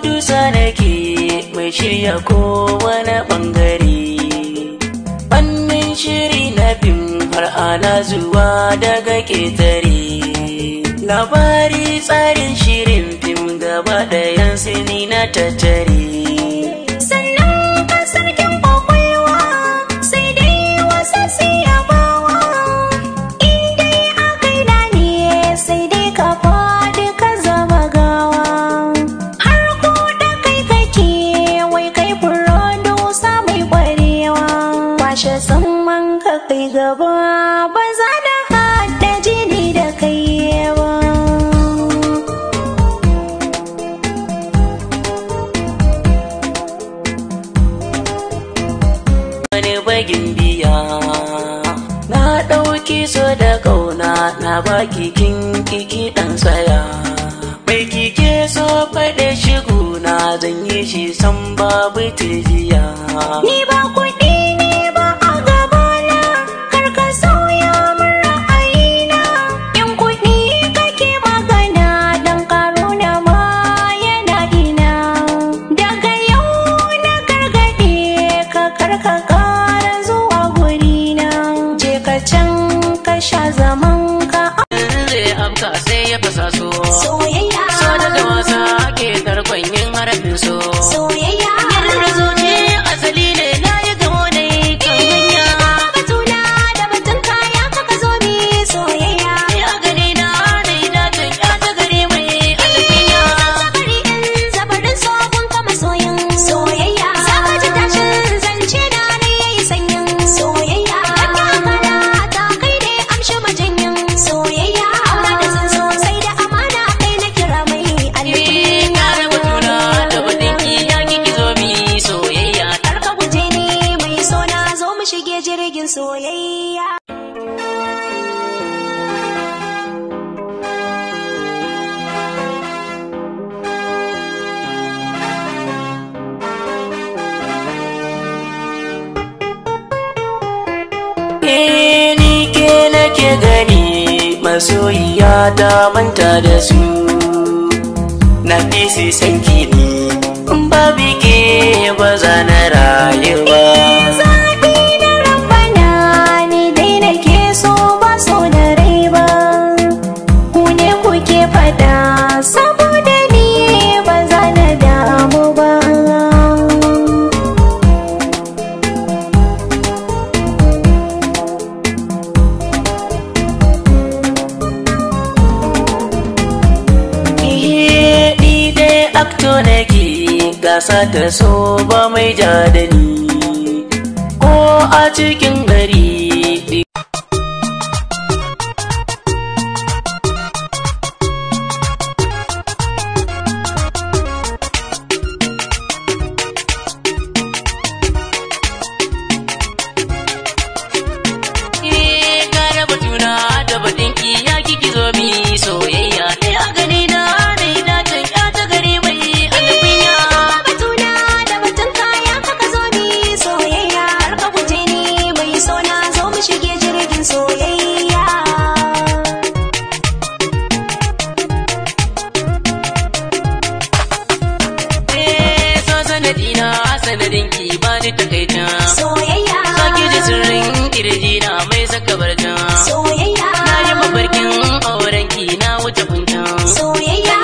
dusa nake mai shirya kowane ɓangare. Fannin shiri na fim har ana zuwa daga ƙetare. Labari tsarin shirin fim gaba ɗayan sini na tattare. Sannan ka sarkin kwakwalwa sai dai wasa sai ya bawa. In dai akai na ne sai dai ka faɗi ka zama gawa. Har ko da kai kake wai kai furodusa mai ƙwarewa. Kwashe samman ka kai gaba ba za da haɗa jini da kai ba. Bagin biya na ɗauki so da ƙauna na baki kin kiki ɗan tsaya. Mai kike so faɗe shigo na zan yi shi san babu tijiya. Ni ba kuɗi ne ba a gabana, kar ka sauya min ra'ayina. In kuɗi kake magana dan karuna ma yana ina. Daga yau na gargaɗe ka karka ƙara zuwa gurina. Je ka can ka sha zaman ka. Zai afka sai ya fasa so. Soyayya. So daga wasa ke tarkon yin harafin so. Soyayya. Yarda zuci asali ne na yi gamo da yi kan hanya. Batuna da batun kaya kaka zo mi soyayya. Ya gani na da idatan ya ta gari mai alfiya. Zabari in zabarin sogun kama soyin soyayya. Saka ji tashin zance na ne yayi sanyin soyayya. Daga kana ta kai ne amshi majanyin soyayya. Auna da san sosai da amana kai na kira mai alfiya. Na da batuna da batinki ya kiki zo mi soyayya. Karka guje ni mai sona zo mu shige jirgin soyayya. Ni ke nake gani masoyiya ta manta da su. Na fi su sanki ne in babu ke ba za na rayu ba. Zaɓi na rabbana ni dai nake so ba so da rai ba. Ku ne kuke faɗa saboda ni ba za na damu ba. Ni dai akto nake gasa ta so ba mai ja da ni. Ko a cikin gari gara batuna da batinki ya kiki zo mi soyayya. Ya gani na da idatan ya ta gari mai alfiya. Batuna da batun kaya kaka zo mi soyayya. Har ka guje ni mai sona zo mu shige jirgin soyayya. So sanadina sanadinki ba ni takaita. Soyayya. Saki ji sirrin kirjina mai saka barta. Soyayya. Na yi mafarkin aurenki na wuce kunta. Soyayya.